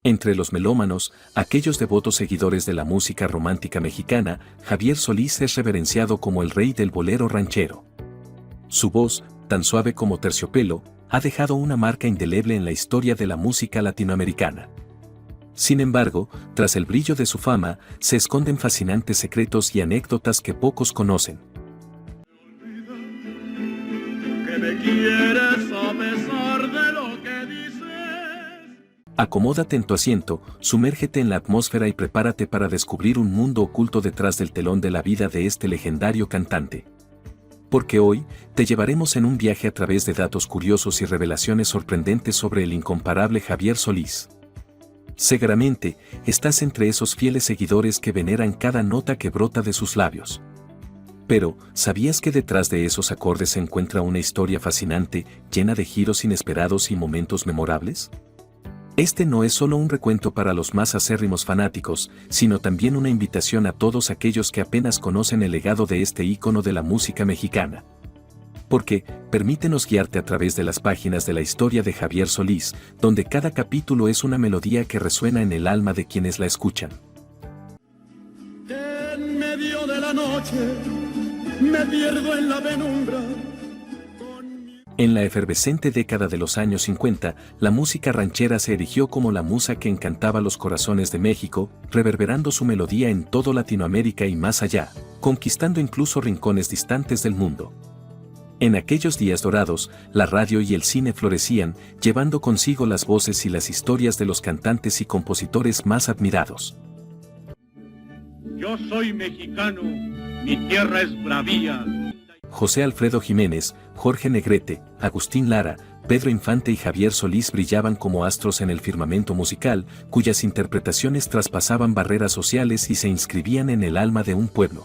Entre los melómanos, aquellos devotos seguidores de la música romántica mexicana, Javier Solís es reverenciado como el rey del bolero ranchero. Su voz, tan suave como terciopelo, ha dejado una marca indeleble en la historia de la música latinoamericana. Sin embargo, tras el brillo de su fama, se esconden fascinantes secretos y anécdotas que pocos conocen. Que me quieres a pesar de lo que dices. Acomódate en tu asiento, sumérgete en la atmósfera y prepárate para descubrir un mundo oculto detrás del telón de la vida de este legendario cantante. Porque hoy, te llevaremos en un viaje a través de datos curiosos y revelaciones sorprendentes sobre el incomparable Javier Solís. Seguramente, estás entre esos fieles seguidores que veneran cada nota que brota de sus labios. Pero, ¿sabías que detrás de esos acordes se encuentra una historia fascinante, llena de giros inesperados y momentos memorables? Este no es solo un recuento para los más acérrimos fanáticos, sino también una invitación a todos aquellos que apenas conocen el legado de este ícono de la música mexicana. Porque, permítenos guiarte a través de las páginas de la historia de Javier Solís, donde cada capítulo es una melodía que resuena en el alma de quienes la escuchan. En medio de la noche me pierdo en la penumbra. En la efervescente década de los años 50, la música ranchera se erigió como la musa que encantaba los corazones de México, reverberando su melodía en toda Latinoamérica y más allá, conquistando incluso rincones distantes del mundo. En aquellos días dorados, la radio y el cine florecían, llevando consigo las voces y las historias de los cantantes y compositores más admirados. Yo soy mexicano, mi tierra es bravía. José Alfredo Jiménez, Jorge Negrete, Agustín Lara, Pedro Infante y Javier Solís brillaban como astros en el firmamento musical, cuyas interpretaciones traspasaban barreras sociales y se inscribían en el alma de un pueblo.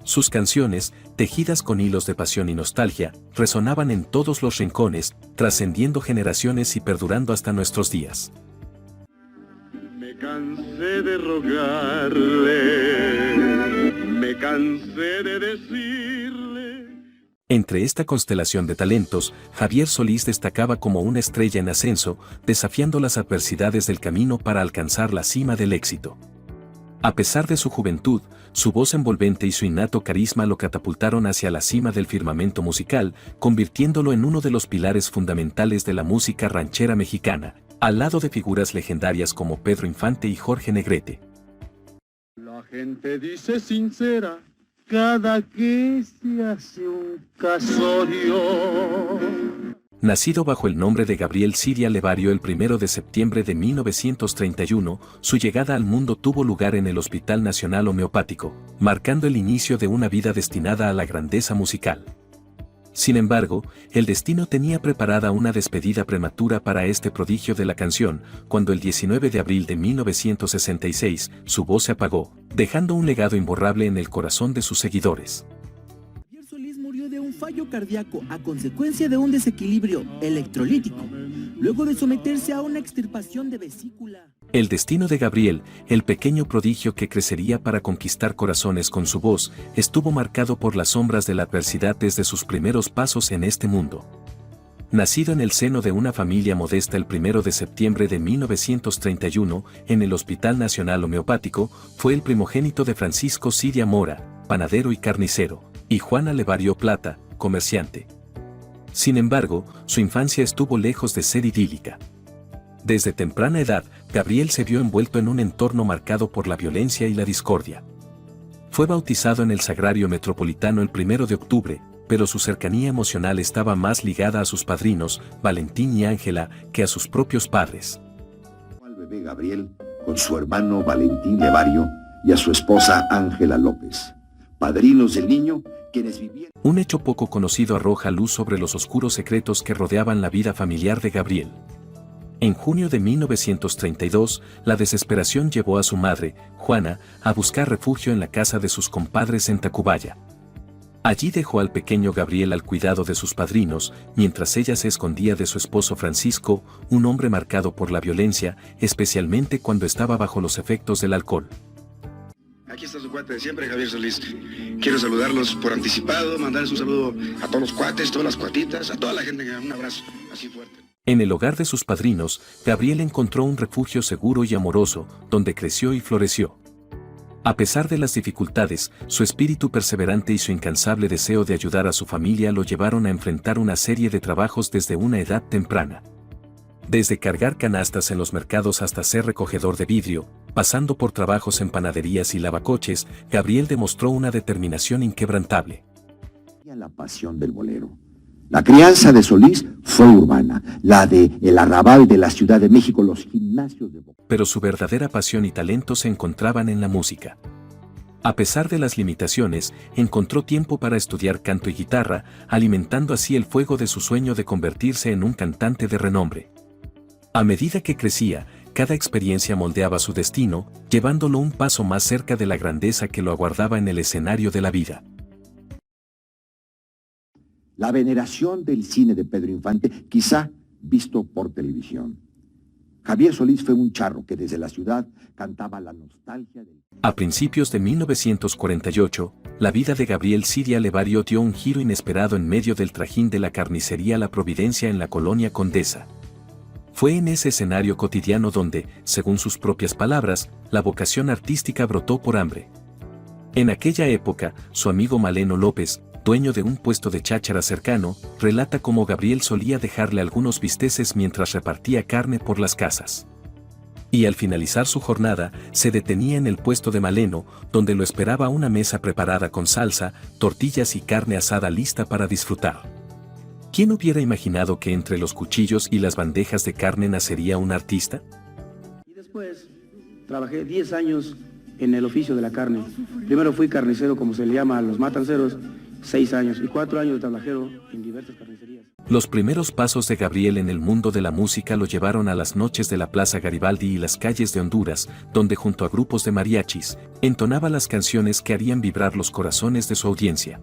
Sus canciones, tejidas con hilos de pasión y nostalgia, resonaban en todos los rincones, trascendiendo generaciones y perdurando hasta nuestros días. Me cansé de rogarle, me cansé de decirle. Entre esta constelación de talentos, Javier Solís destacaba como una estrella en ascenso, desafiando las adversidades del camino para alcanzar la cima del éxito. A pesar de su juventud, su voz envolvente y su innato carisma lo catapultaron hacia la cima del firmamento musical, convirtiéndolo en uno de los pilares fundamentales de la música ranchera mexicana, al lado de figuras legendarias como Pedro Infante y Jorge Negrete. La gente dice sincera, cada que se hace un casorio. Nacido bajo el nombre de Gabriel Siria Levario el 1 de septiembre de 1931, su llegada al mundo tuvo lugar en el Hospital Nacional Homeopático, marcando el inicio de una vida destinada a la grandeza musical. Sin embargo, el destino tenía preparada una despedida prematura para este prodigio de la canción, cuando el 19 de abril de 1966, su voz se apagó, dejando un legado imborrable en el corazón de sus seguidores. Javier Solís murió de un fallo cardíaco a consecuencia de un desequilibrio electrolítico, luego de someterse a una extirpación de vesícula. El destino de Gabriel, el pequeño prodigio que crecería para conquistar corazones con su voz, estuvo marcado por las sombras de la adversidad desde sus primeros pasos en este mundo. Nacido en el seno de una familia modesta el 1 de septiembre de 1931, en el Hospital Nacional Homeopático, fue el primogénito de Francisco Siria Mora, panadero y carnicero, y Juana Levario Plata, comerciante. Sin embargo, su infancia estuvo lejos de ser idílica. Desde temprana edad, Gabriel se vio envuelto en un entorno marcado por la violencia y la discordia. Fue bautizado en el Sagrario Metropolitano el 1 de octubre, pero su cercanía emocional estaba más ligada a sus padrinos, Valentín y Ángela, que a sus propios padres. Al bebé Gabriel con su hermano Valentín Levario y a su esposa Ángela López, padrinos del niño, quienes vivían. Un hecho poco conocido arroja luz sobre los oscuros secretos que rodeaban la vida familiar de Gabriel. En junio de 1932, la desesperación llevó a su madre, Juana, a buscar refugio en la casa de sus compadres en Tacubaya. Allí dejó al pequeño Gabriel al cuidado de sus padrinos, mientras ella se escondía de su esposo Francisco, un hombre marcado por la violencia, especialmente cuando estaba bajo los efectos del alcohol. Aquí está su cuate de siempre, Javier Solís. Quiero saludarlos por anticipado, mandarles un saludo a todos los cuates, todas las cuatitas, a toda la gente, un abrazo así fuerte. En el hogar de sus padrinos, Gabriel encontró un refugio seguro y amoroso, donde creció y floreció. A pesar de las dificultades, su espíritu perseverante y su incansable deseo de ayudar a su familia lo llevaron a enfrentar una serie de trabajos desde una edad temprana. Desde cargar canastas en los mercados hasta ser recogedor de vidrio, pasando por trabajos en panaderías y lavacoches, Gabriel demostró una determinación inquebrantable. La pasión del bolero. La crianza de Solís fue urbana, la de el arrabal de la Ciudad de México, los gimnasios de boxeo. Pero su verdadera pasión y talento se encontraban en la música. A pesar de las limitaciones, encontró tiempo para estudiar canto y guitarra, alimentando así el fuego de su sueño de convertirse en un cantante de renombre. A medida que crecía, cada experiencia moldeaba su destino, llevándolo un paso más cerca de la grandeza que lo aguardaba en el escenario de la vida. La veneración del cine de Pedro Infante, quizá visto por televisión. Javier Solís fue un charro que desde la ciudad cantaba la nostalgia del... A principios de 1948, la vida de Gabriel Siria Levario dio un giro inesperado en medio del trajín de la carnicería La Providencia en la colonia Condesa. Fue en ese escenario cotidiano donde, según sus propias palabras, la vocación artística brotó por hambre. En aquella época, su amigo Maleno López, dueño de un puesto de cháchara cercano, relata cómo Gabriel solía dejarle algunos bisteces mientras repartía carne por las casas. Y al finalizar su jornada, se detenía en el puesto de Maleno, donde lo esperaba una mesa preparada con salsa, tortillas y carne asada lista para disfrutar. ¿Quién hubiera imaginado que entre los cuchillos y las bandejas de carne nacería un artista? Y después trabajé 10 años en el oficio de la carne. Primero fui carnicero, como se le llama a los matanceros, 6 años, y 4 años de tablajero en diversas carnicerías. Los primeros pasos de Gabriel en el mundo de la música lo llevaron a las noches de la Plaza Garibaldi y las calles de Honduras, donde junto a grupos de mariachis, entonaba las canciones que harían vibrar los corazones de su audiencia.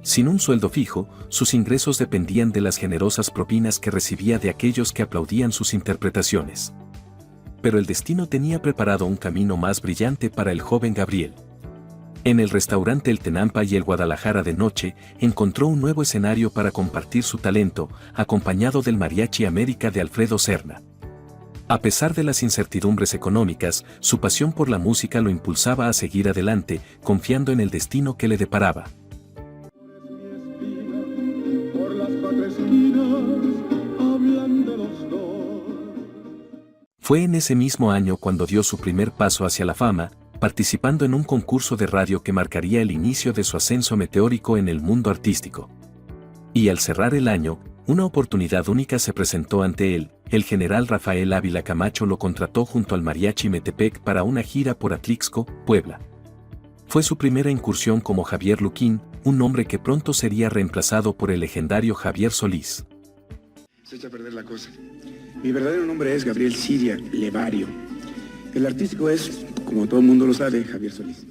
Sin un sueldo fijo, sus ingresos dependían de las generosas propinas que recibía de aquellos que aplaudían sus interpretaciones. Pero el destino tenía preparado un camino más brillante para el joven Gabriel. En el restaurante El Tenampa y el Guadalajara de noche, encontró un nuevo escenario para compartir su talento, acompañado del Mariachi América de Alfredo Serna. A pesar de las incertidumbres económicas, su pasión por la música lo impulsaba a seguir adelante, confiando en el destino que le deparaba. Por las 4 esquinas hablan de los dos. Fue en ese mismo año cuando dio su primer paso hacia la fama, participando en un concurso de radio que marcaría el inicio de su ascenso meteórico en el mundo artístico. Y al cerrar el año, una oportunidad única se presentó ante él. El general Rafael Ávila Camacho lo contrató junto al Mariachi Metepec para una gira por Atlixco, Puebla. Fue su primera incursión como Javier Luquín, un nombre que pronto sería reemplazado por el legendario Javier Solís. Se echa a perder la cosa. Mi verdadero nombre es Gabriel Siria Levario. El artístico es, como todo el mundo lo sabe, Javier Solís.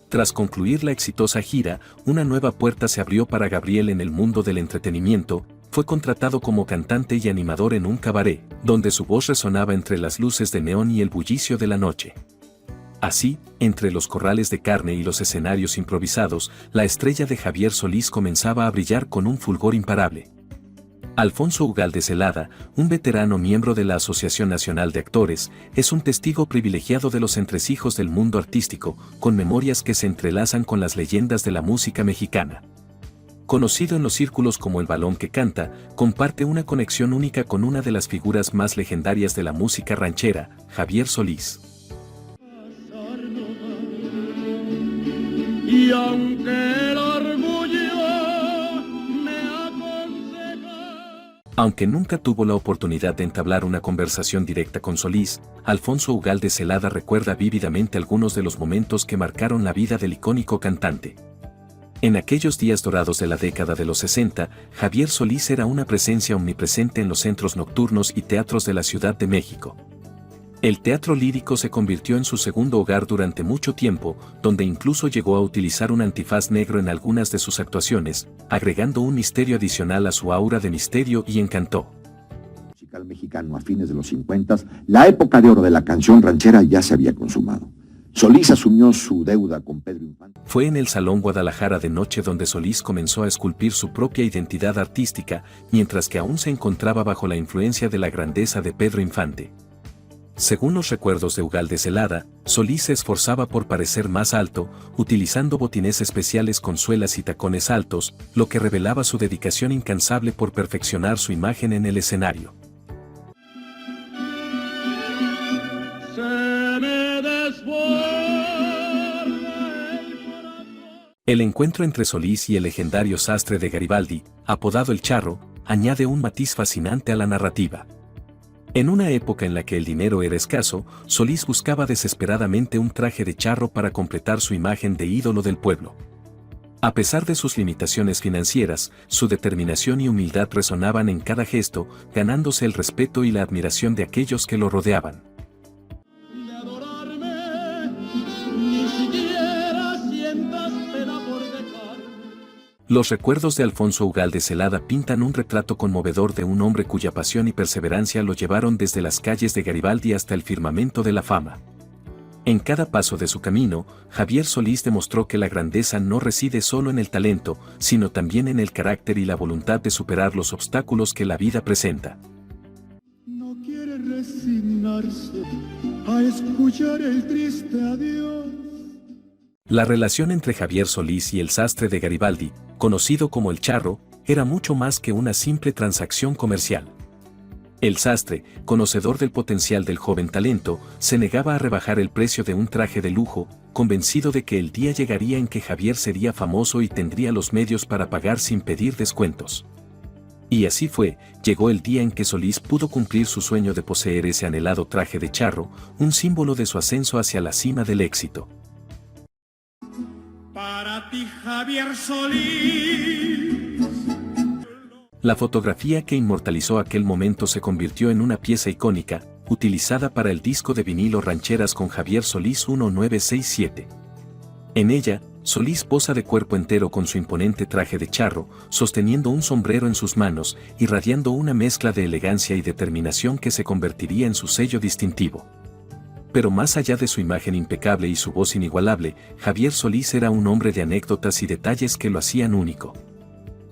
Tras concluir la exitosa gira, una nueva puerta se abrió para Gabriel en el mundo del entretenimiento. Fue contratado como cantante y animador en un cabaret, donde su voz resonaba entre las luces de neón y el bullicio de la noche. Así, entre los corrales de carne y los escenarios improvisados, la estrella de Javier Solís comenzaba a brillar con un fulgor imparable. Alfonso Ugalde Celada, un veterano miembro de la Asociación Nacional de Actores, es un testigo privilegiado de los entresijos del mundo artístico, con memorias que se entrelazan con las leyendas de la música mexicana. Conocido en los círculos como el balón que canta, comparte una conexión única con una de las figuras más legendarias de la música ranchera, Javier Solís. Y aunque el orgullo me aconseja... Aunque nunca tuvo la oportunidad de entablar una conversación directa con Solís, Alfonso Ugalde Celada recuerda vívidamente algunos de los momentos que marcaron la vida del icónico cantante. En aquellos días dorados de la década de los 60, Javier Solís era una presencia omnipresente en los centros nocturnos y teatros de la Ciudad de México. El teatro lírico se convirtió en su segundo hogar durante mucho tiempo, donde incluso llegó a utilizar un antifaz negro en algunas de sus actuaciones, agregando un misterio adicional a su aura de misterio y encanto. Musical mexicano a fines de los 50, la época de oro de la canción ranchera ya se había consumado. Solís asumió su deuda con Pedro Infante. Fue en el Salón Guadalajara de noche donde Solís comenzó a esculpir su propia identidad artística, mientras que aún se encontraba bajo la influencia de la grandeza de Pedro Infante. Según los recuerdos de Ugalde Zelada, Solís se esforzaba por parecer más alto, utilizando botines especiales con suelas y tacones altos, lo que revelaba su dedicación incansable por perfeccionar su imagen en el escenario. El encuentro entre Solís y el legendario sastre de Garibaldi, apodado El Charro, añade un matiz fascinante a la narrativa. En una época en la que el dinero era escaso, Solís buscaba desesperadamente un traje de charro para completar su imagen de ídolo del pueblo. A pesar de sus limitaciones financieras, su determinación y humildad resonaban en cada gesto, ganándose el respeto y la admiración de aquellos que lo rodeaban. Los recuerdos de Alfonso Ugalde Zelada pintan un retrato conmovedor de un hombre cuya pasión y perseverancia lo llevaron desde las calles de Garibaldi hasta el firmamento de la fama. En cada paso de su camino, Javier Solís demostró que la grandeza no reside solo en el talento, sino también en el carácter y la voluntad de superar los obstáculos que la vida presenta. No quiere resignarse a escuchar el triste adiós. La relación entre Javier Solís y el sastre de Garibaldi, conocido como El Charro, era mucho más que una simple transacción comercial. El sastre, conocedor del potencial del joven talento, se negaba a rebajar el precio de un traje de lujo, convencido de que el día llegaría en que Javier sería famoso y tendría los medios para pagar sin pedir descuentos. Y así fue, llegó el día en que Solís pudo cumplir su sueño de poseer ese anhelado traje de charro, un símbolo de su ascenso hacia la cima del éxito. Para ti, Javier Solís. La fotografía que inmortalizó aquel momento se convirtió en una pieza icónica, utilizada para el disco de vinilo Rancheras con Javier Solís 1967. En ella, Solís posa de cuerpo entero con su imponente traje de charro, sosteniendo un sombrero en sus manos, irradiando una mezcla de elegancia y determinación que se convertiría en su sello distintivo. Pero más allá de su imagen impecable y su voz inigualable, Javier Solís era un hombre de anécdotas y detalles que lo hacían único.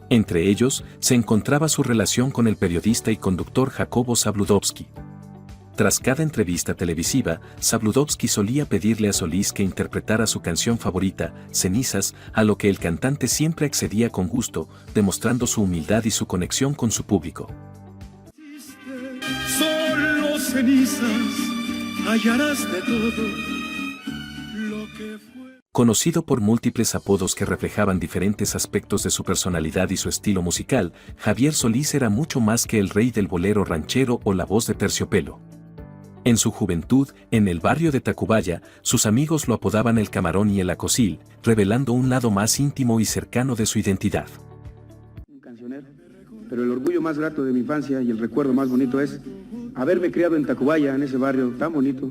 Entre ellos, se encontraba su relación con el periodista y conductor Jacobo Zabludovsky. Tras cada entrevista televisiva, Zabludovsky solía pedirle a Solís que interpretara su canción favorita, Cenizas, a lo que el cantante siempre accedía con gusto, demostrando su humildad y su conexión con su público. Solo cenizas hallarás de todo lo que fue. Conocido por múltiples apodos que reflejaban diferentes aspectos de su personalidad y su estilo musical, Javier Solís era mucho más que el rey del bolero ranchero o la voz de Terciopelo. En su juventud, en el barrio de Tacubaya, sus amigos lo apodaban el Camarón y el Acosil, revelando un lado más íntimo y cercano de su identidad. Un cancionero, pero el orgullo más grato de mi infancia y el recuerdo más bonito es haberme criado en Tacubaya, en ese barrio tan bonito,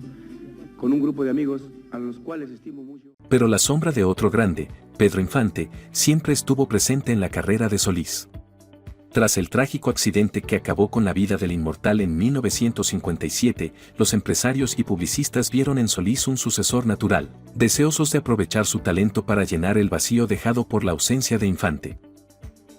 con un grupo de amigos a los cuales estimo mucho. Pero la sombra de otro grande, Pedro Infante, siempre estuvo presente en la carrera de Solís. Tras el trágico accidente que acabó con la vida del inmortal en 1957, los empresarios y publicistas vieron en Solís un sucesor natural, deseosos de aprovechar su talento para llenar el vacío dejado por la ausencia de Infante.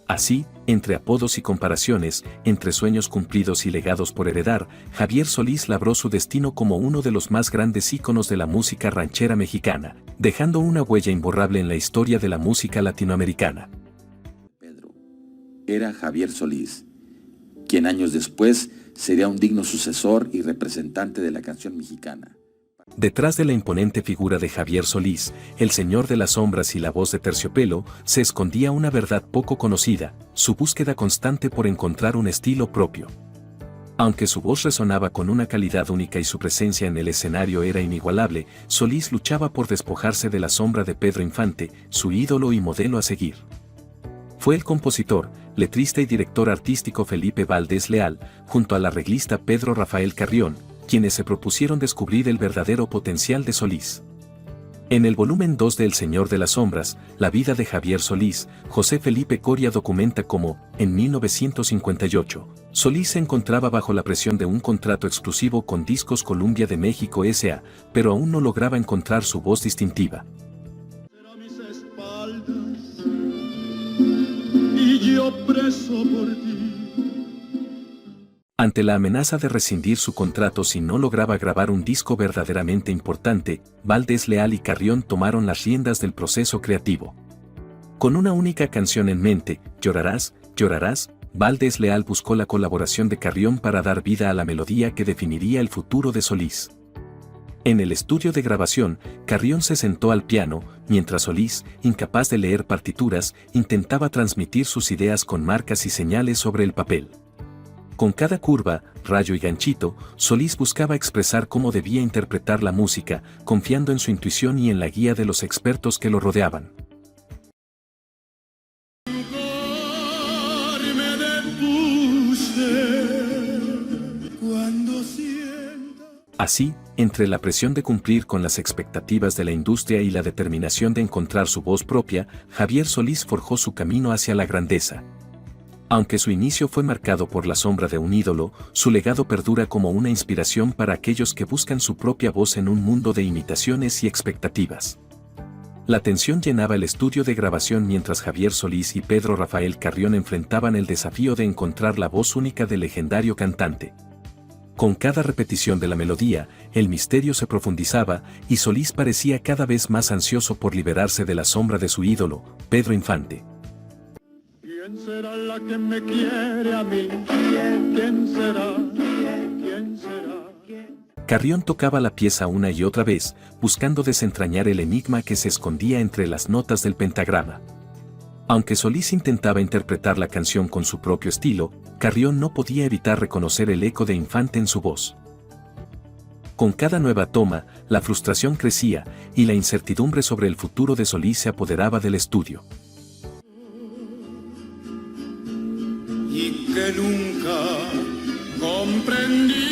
Así, entre apodos y comparaciones, entre sueños cumplidos y legados por heredar, Javier Solís labró su destino como uno de los más grandes íconos de la música ranchera mexicana, dejando una huella imborrable en la historia de la música latinoamericana. Pedro era Javier Solís, quien años después sería un digno sucesor y representante de la canción mexicana. Detrás de la imponente figura de Javier Solís, el señor de las sombras y la voz de Terciopelo, se escondía una verdad poco conocida, su búsqueda constante por encontrar un estilo propio. Aunque su voz resonaba con una calidad única y su presencia en el escenario era inigualable, Solís luchaba por despojarse de la sombra de Pedro Infante, su ídolo y modelo a seguir. Fue el compositor, letrista y director artístico Felipe Valdés Leal, junto al arreglista Pedro Rafael Carrión, quienes se propusieron descubrir el verdadero potencial de Solís. En el volumen 2 de El Señor de las Sombras, la vida de Javier Solís, José Felipe Coria documenta cómo, en 1958, Solís se encontraba bajo la presión de un contrato exclusivo con Discos Columbia de México S.A., pero aún no lograba encontrar su voz distintiva. A mis espaldas y yo preso por ti. Ante la amenaza de rescindir su contrato si no lograba grabar un disco verdaderamente importante, Valdés Leal y Carrión tomaron las riendas del proceso creativo. Con una única canción en mente, Llorarás, Llorarás, Valdés Leal buscó la colaboración de Carrión para dar vida a la melodía que definiría el futuro de Solís. En el estudio de grabación, Carrión se sentó al piano, mientras Solís, incapaz de leer partituras, intentaba transmitir sus ideas con marcas y señales sobre el papel. Con cada curva, rayo y ganchito, Solís buscaba expresar cómo debía interpretar la música, confiando en su intuición y en la guía de los expertos que lo rodeaban. Así, entre la presión de cumplir con las expectativas de la industria y la determinación de encontrar su voz propia, Javier Solís forjó su camino hacia la grandeza. Aunque su inicio fue marcado por la sombra de un ídolo, su legado perdura como una inspiración para aquellos que buscan su propia voz en un mundo de imitaciones y expectativas. La tensión llenaba el estudio de grabación mientras Javier Solís y Pedro Rafael Carrión enfrentaban el desafío de encontrar la voz única del legendario cantante. Con cada repetición de la melodía, el misterio se profundizaba y Solís parecía cada vez más ansioso por liberarse de la sombra de su ídolo, Pedro Infante. ¿Quién será la que me quiere a mí? ¿Quién será? ¿Quién será? Carrión tocaba la pieza una y otra vez, buscando desentrañar el enigma que se escondía entre las notas del pentagrama. Aunque Solís intentaba interpretar la canción con su propio estilo, Carrión no podía evitar reconocer el eco de Infante en su voz. Con cada nueva toma, la frustración crecía y la incertidumbre sobre el futuro de Solís se apoderaba del estudio. Y que nunca comprendiste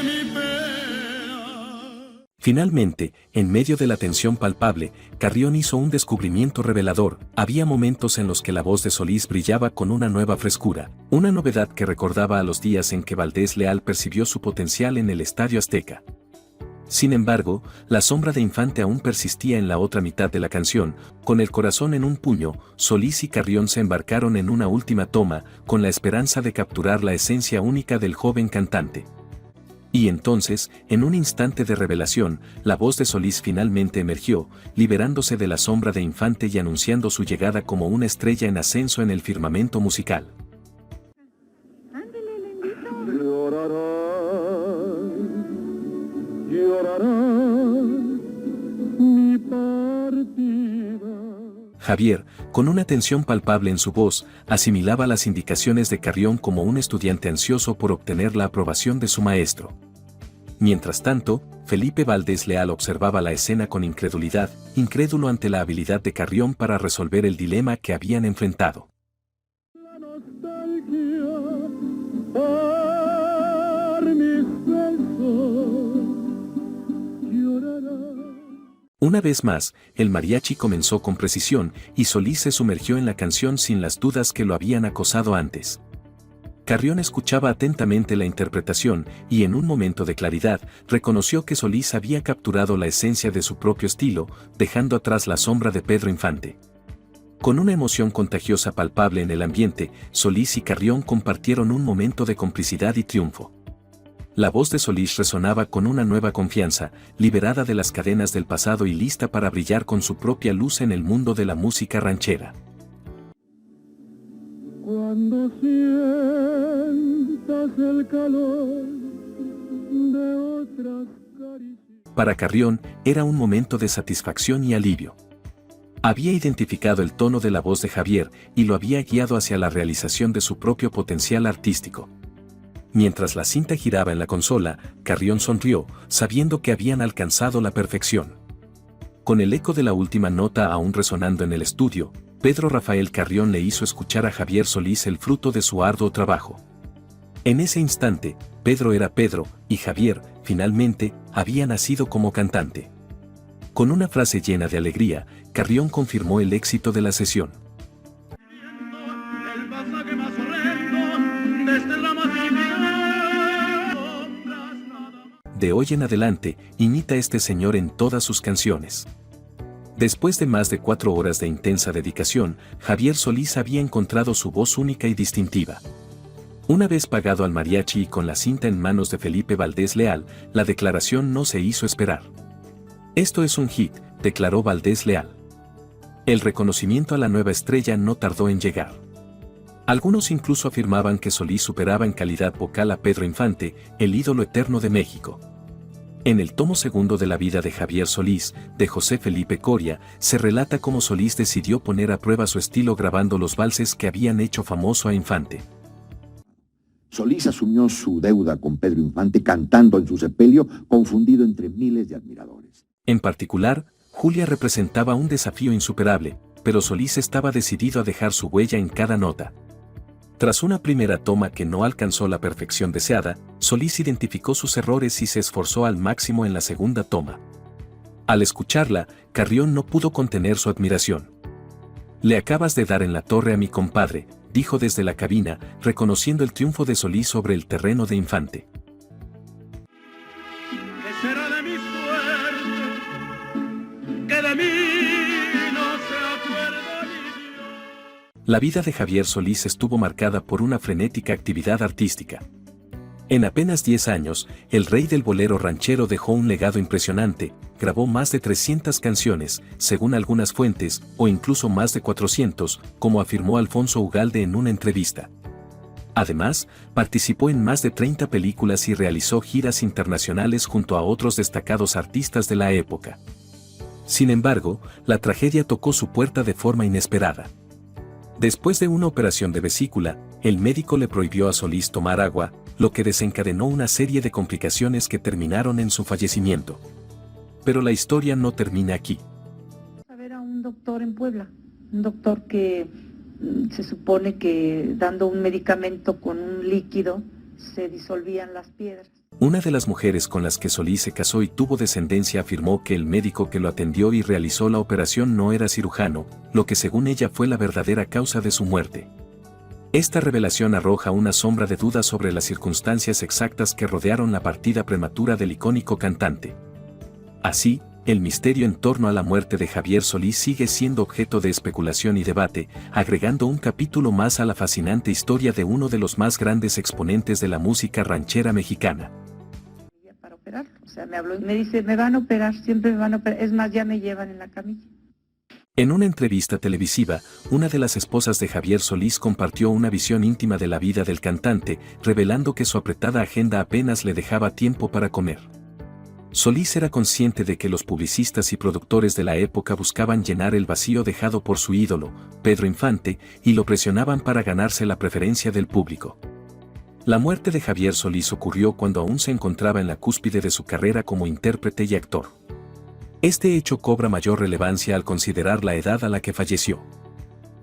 mi pena. Finalmente, en medio de la tensión palpable, Carrión hizo un descubrimiento revelador. Había momentos en los que la voz de Solís brillaba con una nueva frescura, una novedad que recordaba a los días en que Valdés Leal percibió su potencial en el Estadio Azteca. Sin embargo, la sombra de Infante aún persistía en la otra mitad de la canción. Con el corazón en un puño, Solís y Carrión se embarcaron en una última toma, con la esperanza de capturar la esencia única del joven cantante. Y entonces, en un instante de revelación, la voz de Solís finalmente emergió, liberándose de la sombra de Infante y anunciando su llegada como una estrella en ascenso en el firmamento musical. Mi partida. Javier, con una tensión palpable en su voz, asimilaba las indicaciones de Carrión como un estudiante ansioso por obtener la aprobación de su maestro. Mientras tanto, Felipe Valdés Leal observaba la escena con incredulidad, incrédulo ante la habilidad de Carrión para resolver el dilema que habían enfrentado. La nostalgia por mis besos llorará. Una vez más, el mariachi comenzó con precisión y Solís se sumergió en la canción sin las dudas que lo habían acosado antes. Carrión escuchaba atentamente la interpretación y en un momento de claridad reconoció que Solís había capturado la esencia de su propio estilo, dejando atrás la sombra de Pedro Infante. Con una emoción contagiosa palpable en el ambiente, Solís y Carrión compartieron un momento de complicidad y triunfo. La voz de Solís resonaba con una nueva confianza, liberada de las cadenas del pasado y lista para brillar con su propia luz en el mundo de la música ranchera. Cuando sientas el calor de otras caricias. Para Carrión, era un momento de satisfacción y alivio. Había identificado el tono de la voz de Javier y lo había guiado hacia la realización de su propio potencial artístico. Mientras la cinta giraba en la consola, Carrión sonrió, sabiendo que habían alcanzado la perfección. Con el eco de la última nota aún resonando en el estudio, Pedro Rafael Carrión le hizo escuchar a Javier Solís el fruto de su arduo trabajo. En ese instante, Pedro era Pedro, y Javier, finalmente, había nacido como cantante. Con una frase llena de alegría, Carrión confirmó el éxito de la sesión. El pasaje más horrendo de hoy en adelante, imita a este señor en todas sus canciones. Después de más de 4 horas de intensa dedicación, Javier Solís había encontrado su voz única y distintiva. Una vez pagado al mariachi y con la cinta en manos de Felipe Valdés Leal, la declaración no se hizo esperar. Esto es un hit, declaró Valdés Leal. El reconocimiento a la nueva estrella no tardó en llegar. Algunos incluso afirmaban que Solís superaba en calidad vocal a Pedro Infante, el ídolo eterno de México. En el tomo segundo de la vida de Javier Solís, de José Felipe Coria, se relata cómo Solís decidió poner a prueba su estilo grabando los valses que habían hecho famoso a Infante. Solís asumió su deuda con Pedro Infante cantando en su sepelio, confundido entre miles de admiradores. En particular, Julia representaba un desafío insuperable, pero Solís estaba decidido a dejar su huella en cada nota. Tras una primera toma que no alcanzó la perfección deseada, Solís identificó sus errores y se esforzó al máximo en la segunda toma. Al escucharla, Carrión no pudo contener su admiración. «Le acabas de dar en la torre a mi compadre», dijo desde la cabina, reconociendo el triunfo de Solís sobre el terreno de Infante. ¿Qué será de mi suerte? Que de mí no se acuerda ni Dios. La vida de Javier Solís estuvo marcada por una frenética actividad artística. En apenas 10 años, el rey del bolero ranchero dejó un legado impresionante, grabó más de 300 canciones, según algunas fuentes, o incluso más de 400, como afirmó Alfonso Ugalde en una entrevista. Además, participó en más de 30 películas y realizó giras internacionales junto a otros destacados artistas de la época. Sin embargo, la tragedia tocó su puerta de forma inesperada. Después de una operación de vesícula, el médico le prohibió a Solís tomar agua, lo que desencadenó una serie de complicaciones que terminaron en su fallecimiento. Pero la historia no termina aquí. A ver a un doctor en Puebla, un doctor que se supone que dando un medicamento con un líquido se disolvían las piedras. Una de las mujeres con las que Solís se casó y tuvo descendencia afirmó que el médico que lo atendió y realizó la operación no era cirujano, lo que según ella fue la verdadera causa de su muerte. Esta revelación arroja una sombra de dudas sobre las circunstancias exactas que rodearon la partida prematura del icónico cantante. Así, el misterio en torno a la muerte de Javier Solís sigue siendo objeto de especulación y debate, agregando un capítulo más a la fascinante historia de uno de los más grandes exponentes de la música ranchera mexicana. Para operar, o sea, me habló y me dice, me van a operar, siempre me van a operar, es más, ya me llevan en la camilla. En una entrevista televisiva, una de las esposas de Javier Solís compartió una visión íntima de la vida del cantante, revelando que su apretada agenda apenas le dejaba tiempo para comer. Solís era consciente de que los publicistas y productores de la época buscaban llenar el vacío dejado por su ídolo, Pedro Infante, y lo presionaban para ganarse la preferencia del público. La muerte de Javier Solís ocurrió cuando aún se encontraba en la cúspide de su carrera como intérprete y actor. Este hecho cobra mayor relevancia al considerar la edad a la que falleció.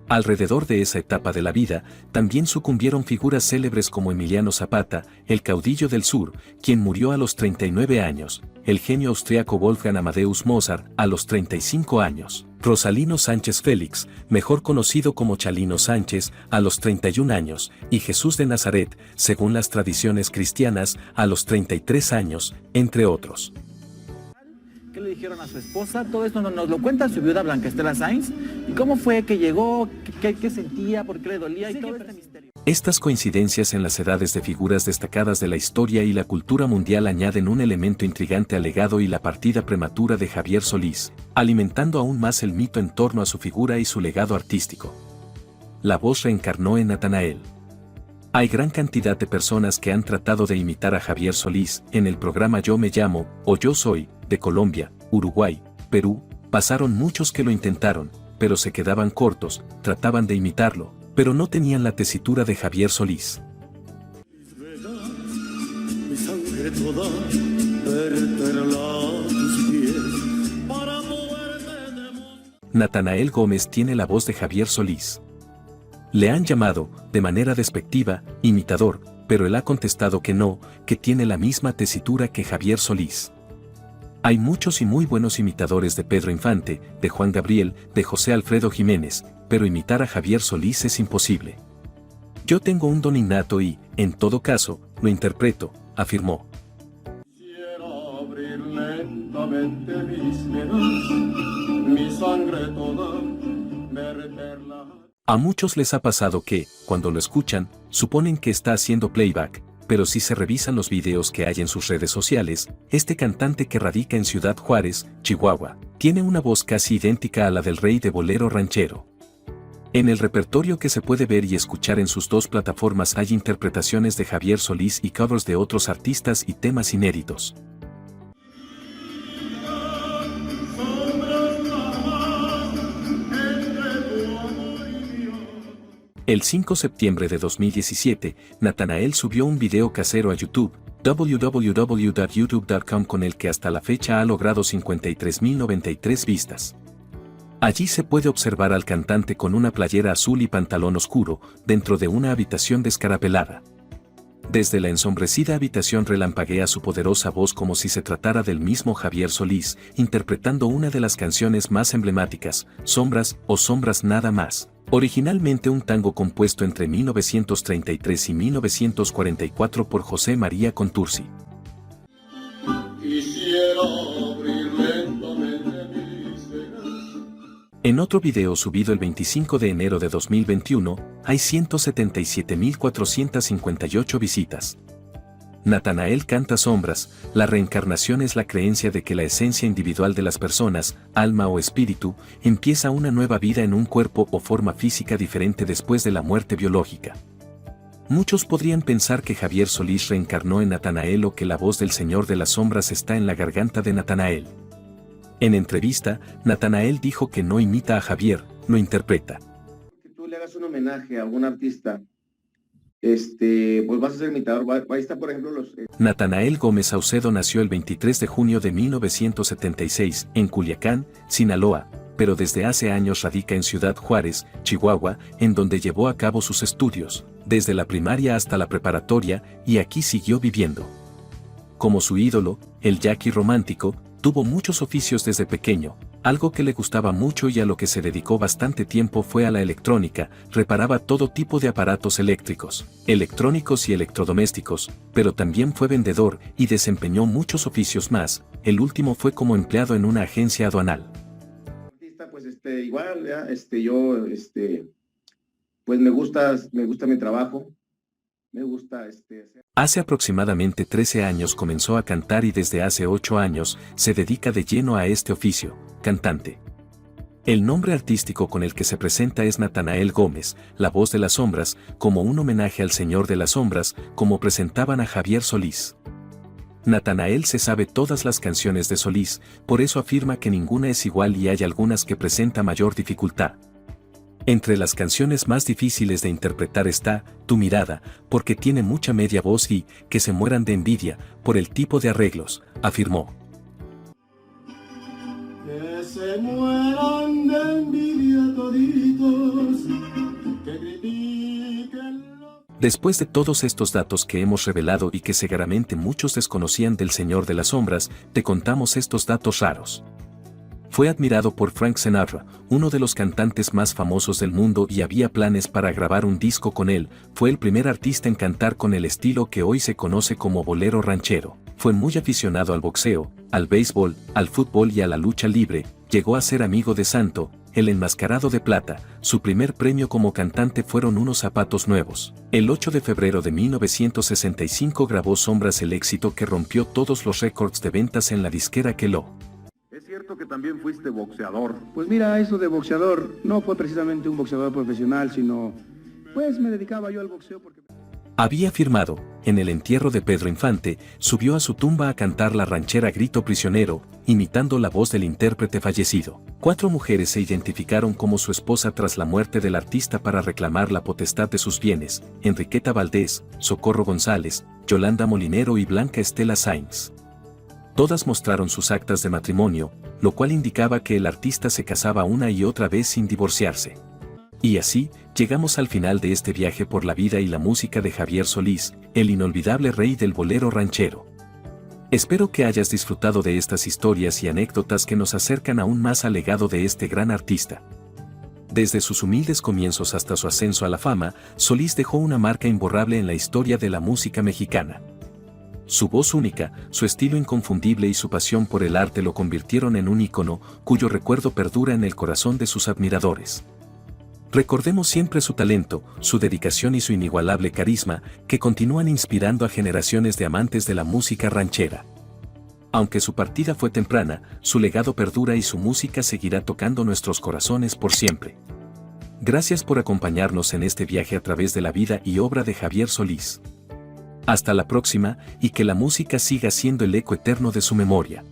Alrededor de esa etapa de la vida, también sucumbieron figuras célebres como Emiliano Zapata, el caudillo del sur, quien murió a los 39 años, el genio austriaco Wolfgang Amadeus Mozart, a los 35 años, Rosalino Sánchez Félix, mejor conocido como Chalino Sánchez, a los 31 años, y Jesús de Nazaret, según las tradiciones cristianas, a los 33 años, entre otros. ¿Qué le dijeron a su esposa? Todo esto nos lo cuenta su viuda Blanca Estela Sainz. ¿Y cómo fue que llegó? ¿Qué sentía? ¿Por qué le dolía? Y todo este misterio. Estas coincidencias en las edades de figuras destacadas de la historia y la cultura mundial añaden un elemento intrigante al legado y la partida prematura de Javier Solís, alimentando aún más el mito en torno a su figura y su legado artístico. La voz reencarnó en Natanael. Hay gran cantidad de personas que han tratado de imitar a Javier Solís en el programa Yo Me Llamo o Yo Soy, de Colombia, Uruguay, Perú. Pasaron muchos que lo intentaron, pero se quedaban cortos, trataban de imitarlo, pero no tenían la tesitura de Javier Solís. Mi sangre toda verterla a tus pies para poderte demostrar. Natanael Gómez tiene la voz de Javier Solís. Le han llamado, de manera despectiva, imitador, pero él ha contestado que no, que tiene la misma tesitura que Javier Solís. Hay muchos y muy buenos imitadores de Pedro Infante, de Juan Gabriel, de José Alfredo Jiménez, pero imitar a Javier Solís es imposible. Yo tengo un don innato y, en todo caso, lo interpreto, afirmó. Quisiera lentamente mis venas, mi sangre toda, verterla. A muchos les ha pasado que, cuando lo escuchan, suponen que está haciendo playback, pero si se revisan los videos que hay en sus redes sociales, este cantante que radica en Ciudad Juárez, Chihuahua, tiene una voz casi idéntica a la del rey de bolero ranchero. En el repertorio que se puede ver y escuchar en sus dos plataformas hay interpretaciones de Javier Solís y covers de otros artistas y temas inéditos. El 5 de septiembre de 2017, Natanael subió un video casero a YouTube, www.youtube.com, con el que hasta la fecha ha logrado 53.093 vistas. Allí se puede observar al cantante con una playera azul y pantalón oscuro, dentro de una habitación descarapelada. Desde la ensombrecida habitación relampaguea su poderosa voz como si se tratara del mismo Javier Solís, interpretando una de las canciones más emblemáticas, Sombras o Sombras nada más. Originalmente un tango compuesto entre 1933 y 1944 por José María Contursi. Quisiera abrir lentamente mis venas. En otro video subido el 25 de enero de 2021, hay 177.458 visitas. Natanael canta Sombras. La reencarnación es la creencia de que la esencia individual de las personas, alma o espíritu, empieza una nueva vida en un cuerpo o forma física diferente después de la muerte biológica. Muchos podrían pensar que Javier Solís reencarnó en Natanael o que la voz del Señor de las Sombras está en la garganta de Natanael. En entrevista, Natanael dijo que no imita a Javier, lo interpreta. Que tú le hagas un homenaje a algún artista, pues vas a ser imitador. Ahí está, por ejemplo, Natanael Gómez Saucedo nació el 23 de junio de 1976 en Culiacán, Sinaloa, pero desde hace años radica en Ciudad Juárez, Chihuahua, en donde llevó a cabo sus estudios, desde la primaria hasta la preparatoria, y aquí siguió viviendo. Como su ídolo, el Jackie romántico, tuvo muchos oficios desde pequeño. Algo que le gustaba mucho y a lo que se dedicó bastante tiempo fue a la electrónica. Reparaba todo tipo de aparatos eléctricos, electrónicos y electrodomésticos, pero también fue vendedor y desempeñó muchos oficios más. El último fue como empleado en una agencia aduanal. Pues igual, ya, yo, pues me gusta mi trabajo. Me gusta Hace aproximadamente 13 años comenzó a cantar y desde hace 8 años se dedica de lleno a este oficio, cantante. El nombre artístico con el que se presenta es Natanael Gómez, la voz de las sombras, como un homenaje al Señor de las Sombras, como presentaban a Javier Solís. Natanael se sabe todas las canciones de Solís, por eso afirma que ninguna es igual y hay algunas que presenta mayor dificultad. Entre las canciones más difíciles de interpretar está Tu mirada, porque tiene mucha media voz y Que se mueran de envidia, por el tipo de arreglos, afirmó. Que se mueran de envidia toditos, que critiquen lo... Después de todos estos datos que hemos revelado y que seguramente muchos desconocían del Señor de las Sombras, te contamos estos datos raros. Fue admirado por Frank Sinatra, uno de los cantantes más famosos del mundo, y había planes para grabar un disco con él. Fue el primer artista en cantar con el estilo que hoy se conoce como bolero ranchero. Fue muy aficionado al boxeo, al béisbol, al fútbol y a la lucha libre. Llegó a ser amigo de Santo, el enmascarado de plata. Su primer premio como cantante fueron unos zapatos nuevos. El 8 de febrero de 1965 grabó Sombras, el éxito que rompió todos los récords de ventas en la disquera Queló. ¿Es cierto que también fuiste boxeador? Pues mira, eso de boxeador no fue precisamente un boxeador profesional, sino pues me dedicaba yo al boxeo porque... Había afirmado, en el entierro de Pedro Infante, subió a su tumba a cantar la ranchera Grito Prisionero, imitando la voz del intérprete fallecido. 4 mujeres se identificaron como su esposa tras la muerte del artista para reclamar la potestad de sus bienes: Enriqueta Valdés, Socorro González, Yolanda Molinero y Blanca Estela Sainz. Todas mostraron sus actas de matrimonio, lo cual indicaba que el artista se casaba una y otra vez sin divorciarse. Y así, llegamos al final de este viaje por la vida y la música de Javier Solís, el inolvidable rey del bolero ranchero. Espero que hayas disfrutado de estas historias y anécdotas que nos acercan aún más al legado de este gran artista. Desde sus humildes comienzos hasta su ascenso a la fama, Solís dejó una marca imborrable en la historia de la música mexicana. Su voz única, su estilo inconfundible y su pasión por el arte lo convirtieron en un ícono cuyo recuerdo perdura en el corazón de sus admiradores. Recordemos siempre su talento, su dedicación y su inigualable carisma, que continúan inspirando a generaciones de amantes de la música ranchera. Aunque su partida fue temprana, su legado perdura y su música seguirá tocando nuestros corazones por siempre. Gracias por acompañarnos en este viaje a través de la vida y obra de Javier Solís. Hasta la próxima, y que la música siga siendo el eco eterno de su memoria.